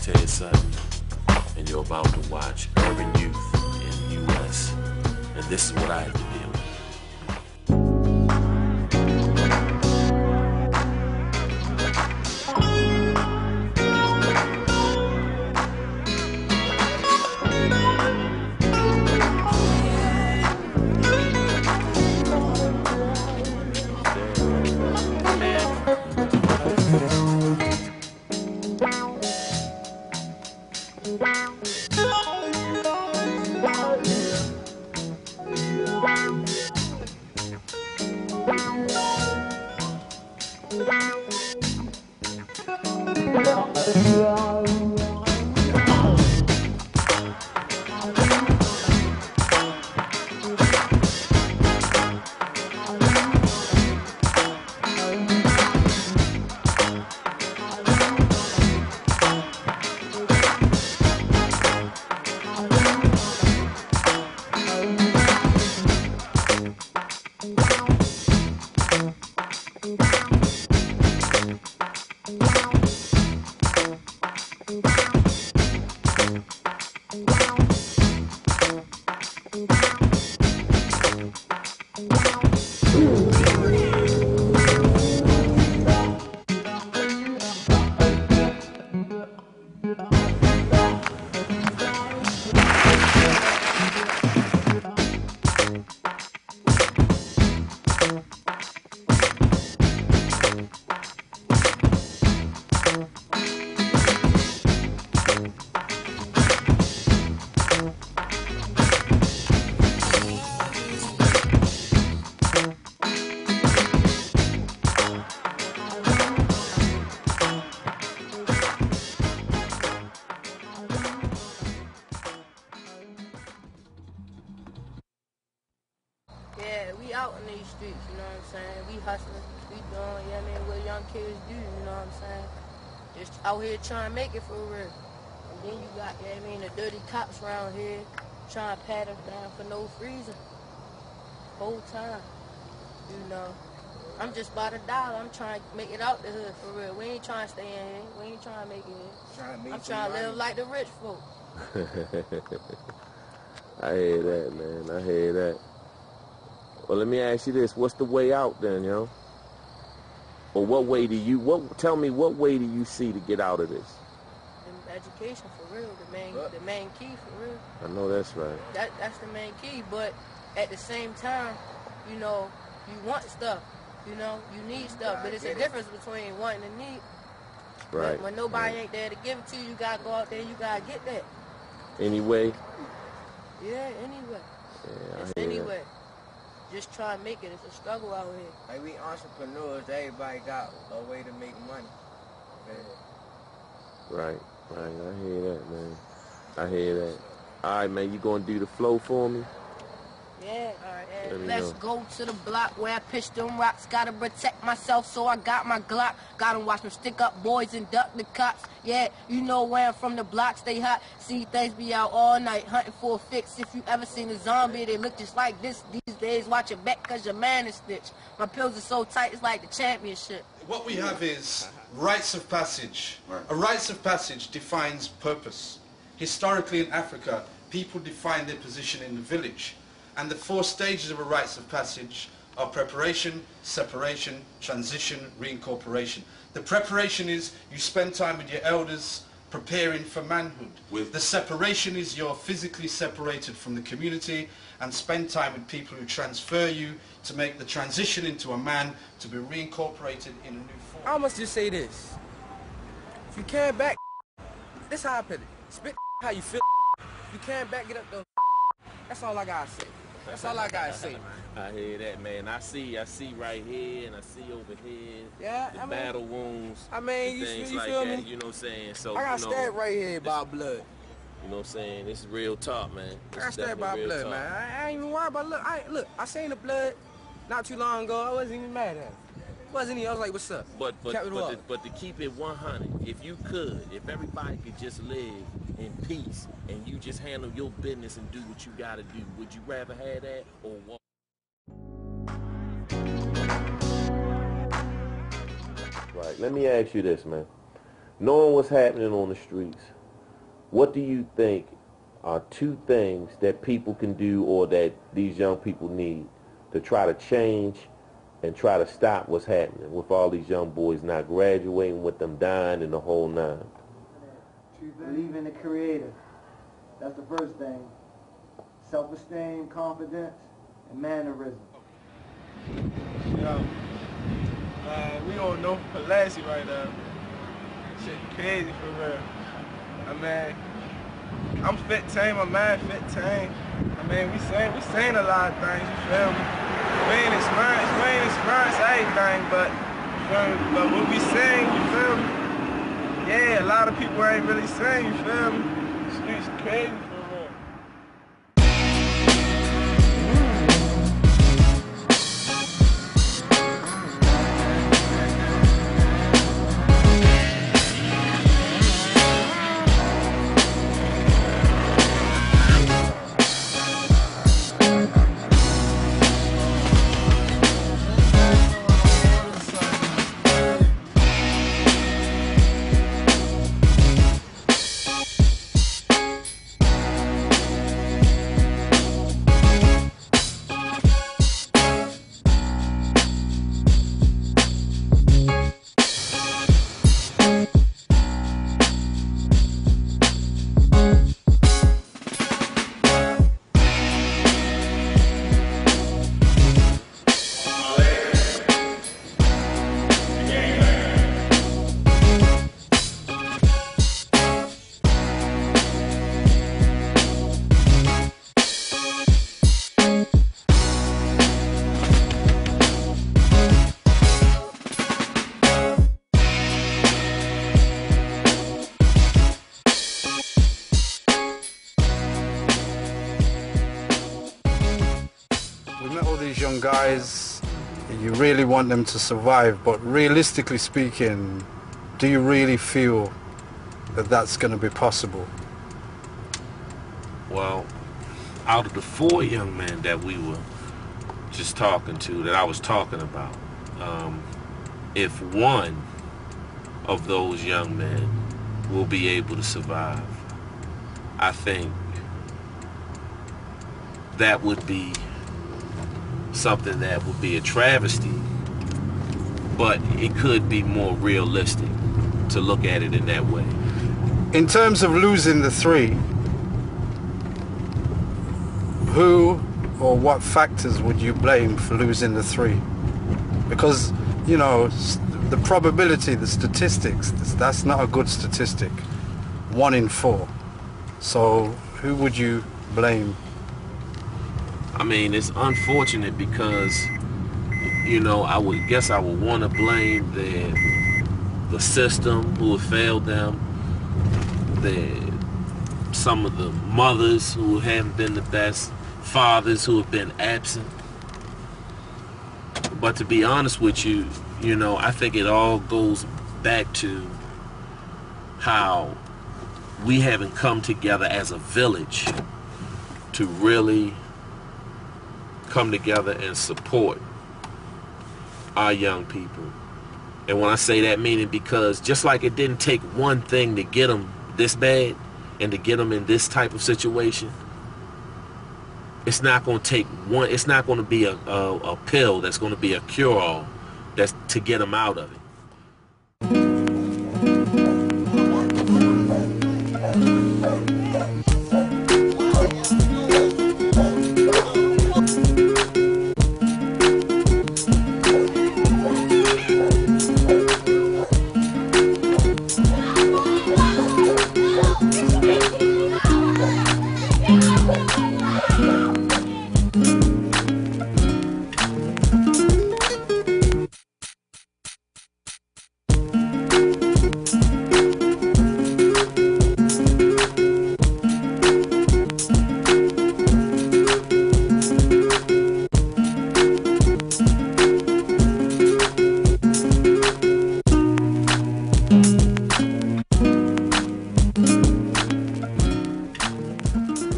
Sutton, and you're about to watch urban youth in the U.S. And this is what I had to deal with. Yeah, we out in these streets, you know what I'm saying? We hustling, we doing, you know what I mean, what young kids do, you know what I'm saying? Just out here trying to make it for real. And then you got, you know what I mean, the dirty cops around here trying to pat us down for no reason. Whole time, you know. I'm just about to die. I'm trying to make it out the hood for real. We ain't trying to stay in here. We ain't trying to make it here. I'm trying to live like the rich folk. I hear that, man. I hear that. Well, let me ask you this. What's the way out then, yo? Or what way do you, tell me what way do you see to get out of this? Education for real, the main key for real. I know that's right. That's the main key, but at the same time, you know, you want stuff, you know, you need stuff, but it's a difference between wanting and need. Right. When nobody ain't there to give it to you, you gotta go out there, you gotta get that. Anyway? Yeah, anyway. Yeah, it's anyway. Just try to make it. It's a struggle out here. Like, we entrepreneurs, everybody got a way to make money. Right. I hear that, man. I hear that. All right, man, you gonna do the flow for me? Yeah, all right. Let's go to the block where I pitch them rocks. Gotta protect myself, so I got my Glock. Gotta watch them stick up boys and duck the cops. Yeah, you know where I'm from, the block stay hot. See things be out all night, hunting for a fix. If you ever seen a zombie, they look just like this these days. Watch your back, cause your man is stitched. My pills are so tight, it's like the championship. What we have is rites of passage. A rites of passage defines purpose. Historically in Africa, people define their position in the village. And the 4 stages of a rites of passage are preparation, separation, transition, reincorporation. The preparation is you spend time with your elders preparing for manhood. The separation is you're physically separated from the community and spend time with people who transfer you to make the transition into a man to be reincorporated in a new form. I must just say this. If you can't back, this how I put it. Spit how you feel. If you can't back it up though, that's all I gotta say. That's all I gotta say. I hear that, man. I see right here and I see over here. Yeah, the battle wounds. I mean, you like feel that, me? you know what I'm saying? So I got stabbed right here by blood. You know what I'm saying? This is real talk, man. I got stabbed by blood, talk. Man. I ain't even worried about look. I seen the blood not too long ago. I wasn't even mad at it. Wasn't he? I was like, what's up? But to keep it 100, if you could, if everybody could just live in peace and you just handle your business and do what you gotta do, would you rather have that or what? Right. Let me ask you this, man. knowing what's happening on the streets, what do you think are 2 things that people can do or that these young people need to try to change and try to stop what's happening with all these young boys not graduating, with them dying, and the whole 9? Believe in the Creator. That's the first thing. Self-esteem, confidence, and mannerism. Yo, man, we don't know Pulaski right now. Shit crazy for real. I mean, I'm 15, my man 15. I mean, we saying a lot of things, you feel me? We ain't experienced everything, but what we saying, you feel me? Yeah, a lot of people ain't really saying, you feel me? Streets crazy for real. Young guys, you really want them to survive, but realistically speaking, do you really feel that that's going to be possible? Well, out of the 4 young men that we were just talking to, that I was talking about, if one of those young men will be able to survive, I think that would be something that would be a travesty, but it could be more realistic to look at it in that way. In terms of losing the 3, who or what factors would you blame for losing the 3? Because, you know, the probability, the statistics, that's not a good statistic. 1 in 4. So who would you blame? I mean, it's unfortunate because, you know, I would want to blame the system who have failed them, some of the mothers who haven't been the best, fathers who have been absent. But to be honest with you, you know, I think it all goes back to how we haven't come together as a village to really come together and support our young people. And when I say that, meaning because just like it didn't take one thing to get them this bad and to get them in this type of situation, it's not going to take one, it's not going to be a pill that's going to be a cure-all that's to get them out of it.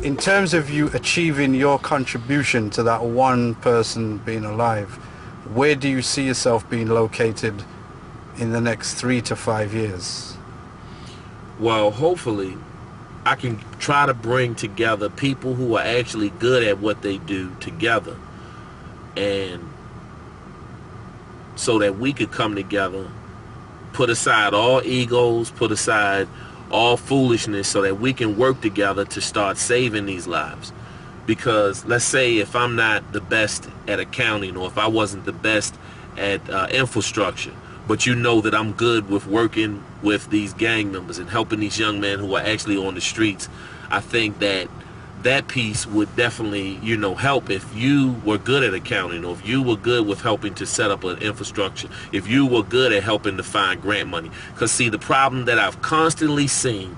In terms of you achieving your contribution to that one person being alive, where do you see yourself being located in the next 3 to 5 years? Well, hopefully, I can try to bring together people who are actually good at what they do together, and so that we could come together, put aside all egos, put aside all foolishness, so that we can work together to start saving these lives. Because let's say if I'm not the best at accounting, or if I wasn't the best at infrastructure, but you know that I'm good with working with these gang members and helping these young men who are actually on the streets, I think that that piece would definitely, you know, help if you were good at accounting, or if you were good with helping to set up an infrastructure, if you were good at helping to find grant money. Because see, the problem that I've constantly seen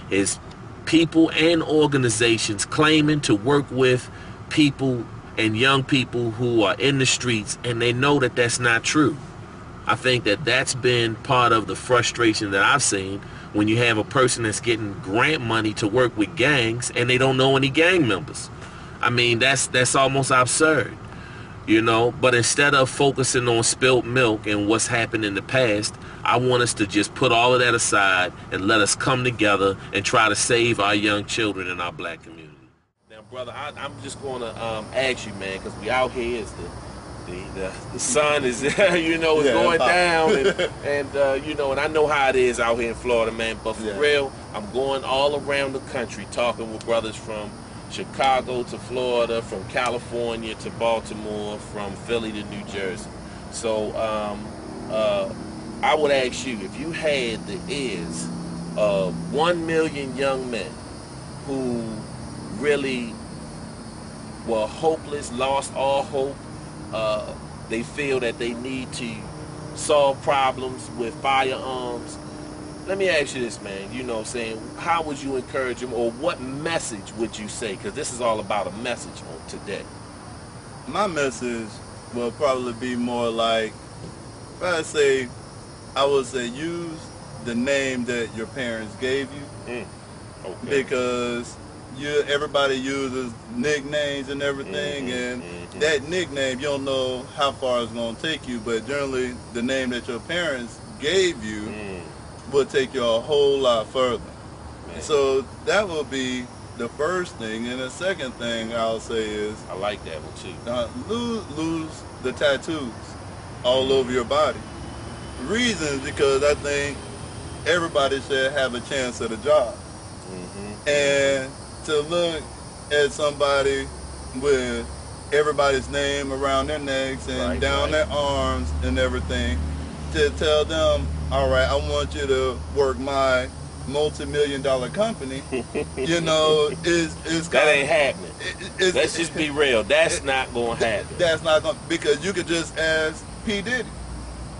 is people and organizations claiming to work with people and young people who are in the streets, and they know that that's not true. I think that that's been part of the frustration that I've seen when you have a person that's getting grant money to work with gangs and they don't know any gang members. I mean, that's almost absurd, you know. But instead of focusing on spilled milk and what's happened in the past, I want us to just put all of that aside and let us come together and try to save our young children in our black community. Now, brother, I'm just going to ask you, man, because we out here is the sun is, you know, is going down, and you know, and I know how it is out here in Florida, man. But for real, I'm going all around the country talking with brothers from Chicago to Florida, from California to Baltimore, from Philly to New Jersey. So I would ask you, if you had the ears of 1 million young men who really were hopeless, lost all hope, they feel that they need to solve problems with firearms. Let me ask you this, man. You know what I'm saying? How would you encourage them, or what message would you say? Because this is all about a message on today. My message will probably be more like, if I say, I would say use the name that your parents gave you. Okay. Because everybody uses nicknames and everything, and that nickname, you don't know how far it's going to take you, but generally the name that your parents gave you will take you a whole lot further. So that will be the first thing. And the second thing I'll say is, I like that one too. Lose the tattoos all over your body. The reason is because I think everybody should have a chance at a job. And to look at somebody with everybody's name around their necks and down their arms and everything, to tell them, all right, I want you to work my multi-million-dollar company, you know, is that ain't happening. Let's just be real. That's not going to happen. That's not going to, because you could just ask P. Diddy,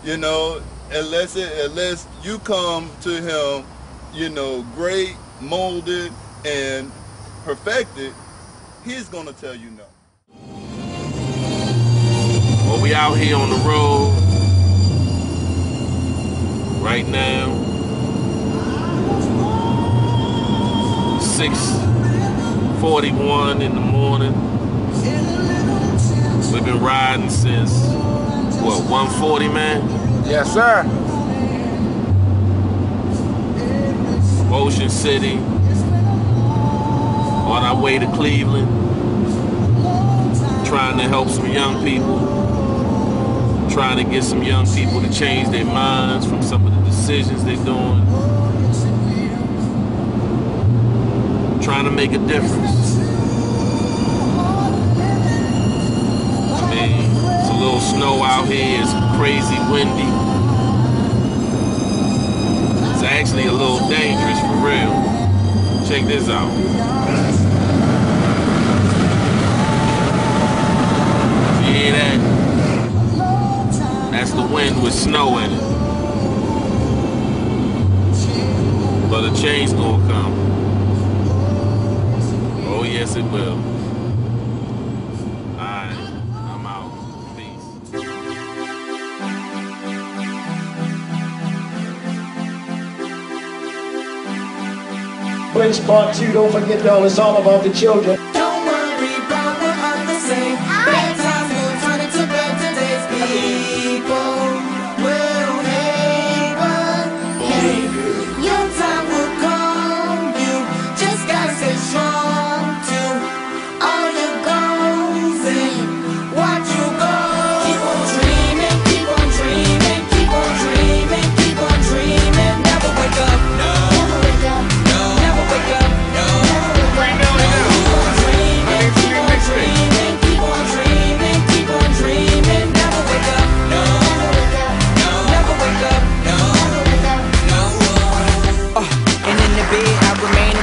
you know, unless you come to him, you know, great, molded, and perfected, he's gonna tell you no. Well, we out here on the road right now. 6:41 in the morning. We've been riding since what, 1:40, man? Yes, sir. Ocean City. On our way to Cleveland, trying to help some young people, trying to get some young people to change their minds from some of the decisions they're doing, trying to make a difference. I mean, it's a little snow out here, it's crazy windy. It's actually a little dangerous for real. Check this out. You hear that? That's the wind with snow in it. But a change gonna come. Oh yes it will. Alright, I'm out. Peace. Prince Part 2, don't forget y'all, it's all about the children. Don't worry about the other same. Bad times will turn into better days. People will hate, but hey, your time will come.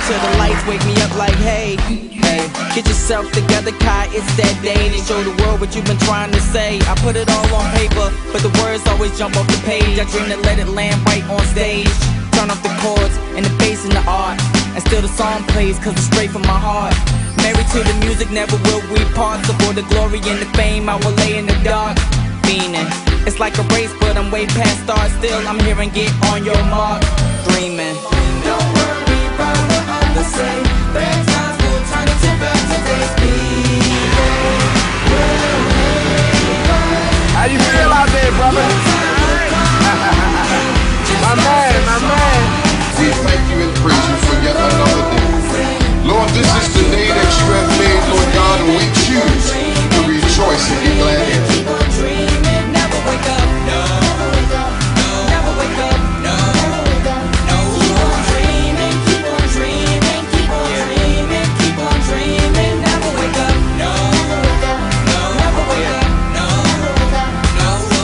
till the lights wake me up like, hey, hey, get yourself together, Kai, it's that day to show the world what you've been trying to say. I put it all on paper, but the words always jump off the page. I dream to let it land right on stage. Turn off the chords and the bass and the art, and still the song plays cause it's straight from my heart. Married to the music, never will we part. So for the glory and the fame, I will lay in the dark. Fiending, it's like a race, but I'm way past start. Still, I'm here and get on your mark. Dreaming. Don't worry, brother, I'm the same. Bad times will turn into better days. How you feel out there, brother? My man. We thank you and praise you for yet another day. Lord, this is the day that you have made, Lord God, and we choose to rejoice and be glad in it. Keep on dreaming, never wake up, no. Never wake up, no. Keep on dreaming, keep on dreaming, keep on dreaming, keep on dreaming, never wake up, no. Never wake up, no.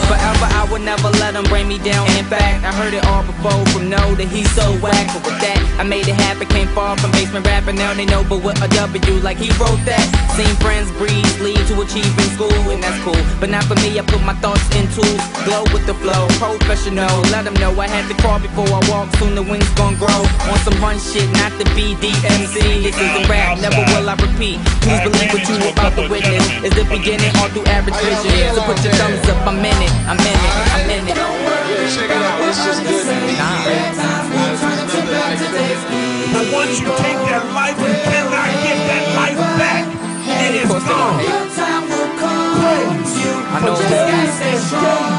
Forever I would never let him bring me down. In fact, I heard it all before from no that he's so whack. But with that, I made it happen. Came far from basement rapping. Now they know, but with a W, like he wrote that. Seen friends breeze, lead to achieving school, and that's cool. But not for me, I put my thoughts into glow with the flow. Professional, let them know I had to crawl before I walk. Soon the wings gon' grow. On some fun shit, not the BDMC. This is a rap, never will I repeat. Please believe what you about to witness is the beginning all through average vision. So put your thumbs up, I'm in it, I'm in it, I'm in it. Check it out, it's just good to be But once you take that life, you cannot get that life back. It is gone. Your time will come. I know Just gotta stay strong.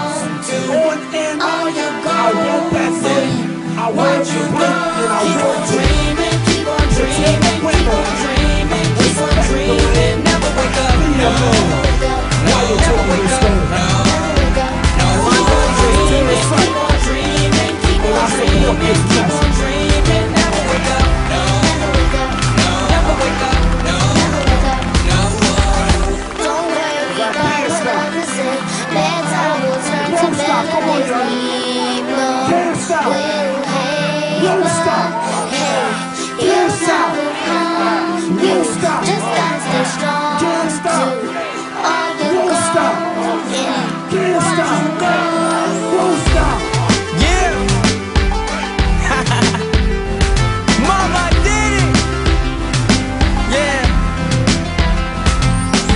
On and All your I want that thing. I want you and I keep on want you. dreaming, keep on dreaming, keep on dreaming, keep on dreaming, never wake up, no. Never wake up, no. Keep on dreaming, keep on dreaming, keep on dreaming, keep on dreaming, never wake up, no. Never wake up, no. Don't worry about what others say. Bad time will turn to better days. People will hate. Hey, your time will come. You just gotta stay strong. To all your goals. Yeah, watch you go. Yeah. Mama did it. Yeah.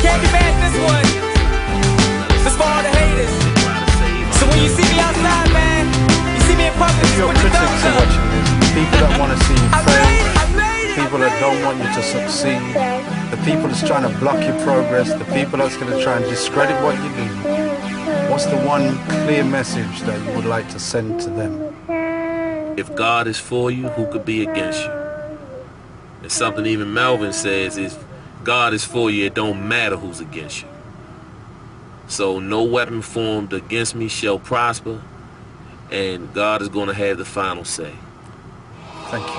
Can't be mad at this one. This for all the haters. So when you see me outside, man, you see me in public, If your put your critics thumbs are up. watching this, people that want to see you I fail, made it. people that don't want you to succeed, the people that's trying to block your progress, the people that's going to try and discredit what you do, what's the one clear message that you would like to send to them? If God is for you, who could be against you? And something even Melvin says is, God is for you, it don't matter who's against you. So no weapon formed against me shall prosper, and God is going to have the final say. Thank you.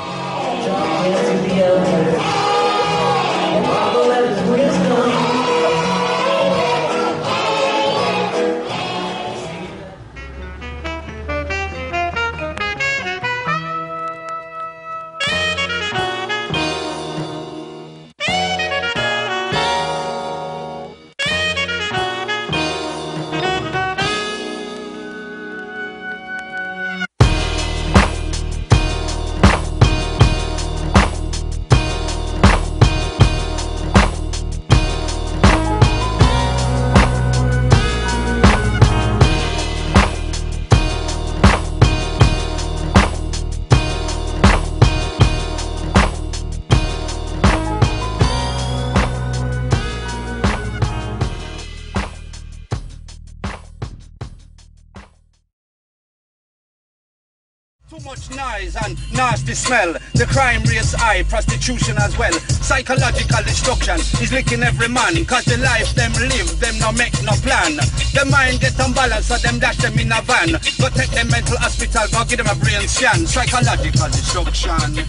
Too much noise and nasty smell. The crime rates high, prostitution as well. Psychological destruction is licking every man. Cause the life them live, them no make no plan. The mind get unbalanced, so them dash them in a van. Go take them mental hospital, go give them a brain scan. Psychological destruction.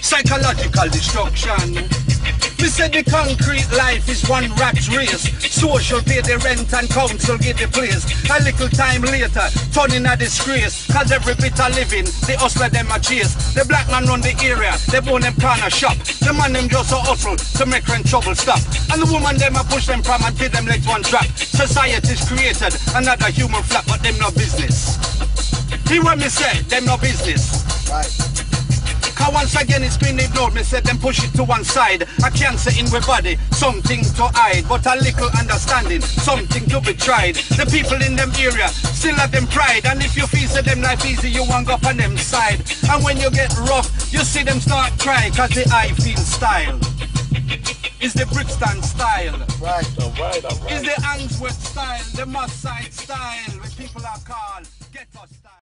Psychological destruction. Me said the concrete life is one rat race. Social pay the rent and council get the place. A little time later, turning a disgrace. Cause every bit of living, the hustler them a chase. The black man run the area, they own them corner shop. The man them just a hustle to make rent trouble stop. And the woman them a push them from and pay them legs one drop. Society's created another human flap, but them no business. Hear what me say, them no business. Right. Cause once again it's been ignored, me said them push it to one side. A cancer in we body, something to hide. But a little understanding, something to be tried. The people in them area still have them pride. And if you feel say them life easy, you want go up on them side. And when you get rough, you see them start cry. Cause the I feel style is the Brixton style. Right, alright. Is the Answorth style, the Moss Side style. When people are called ghetto style.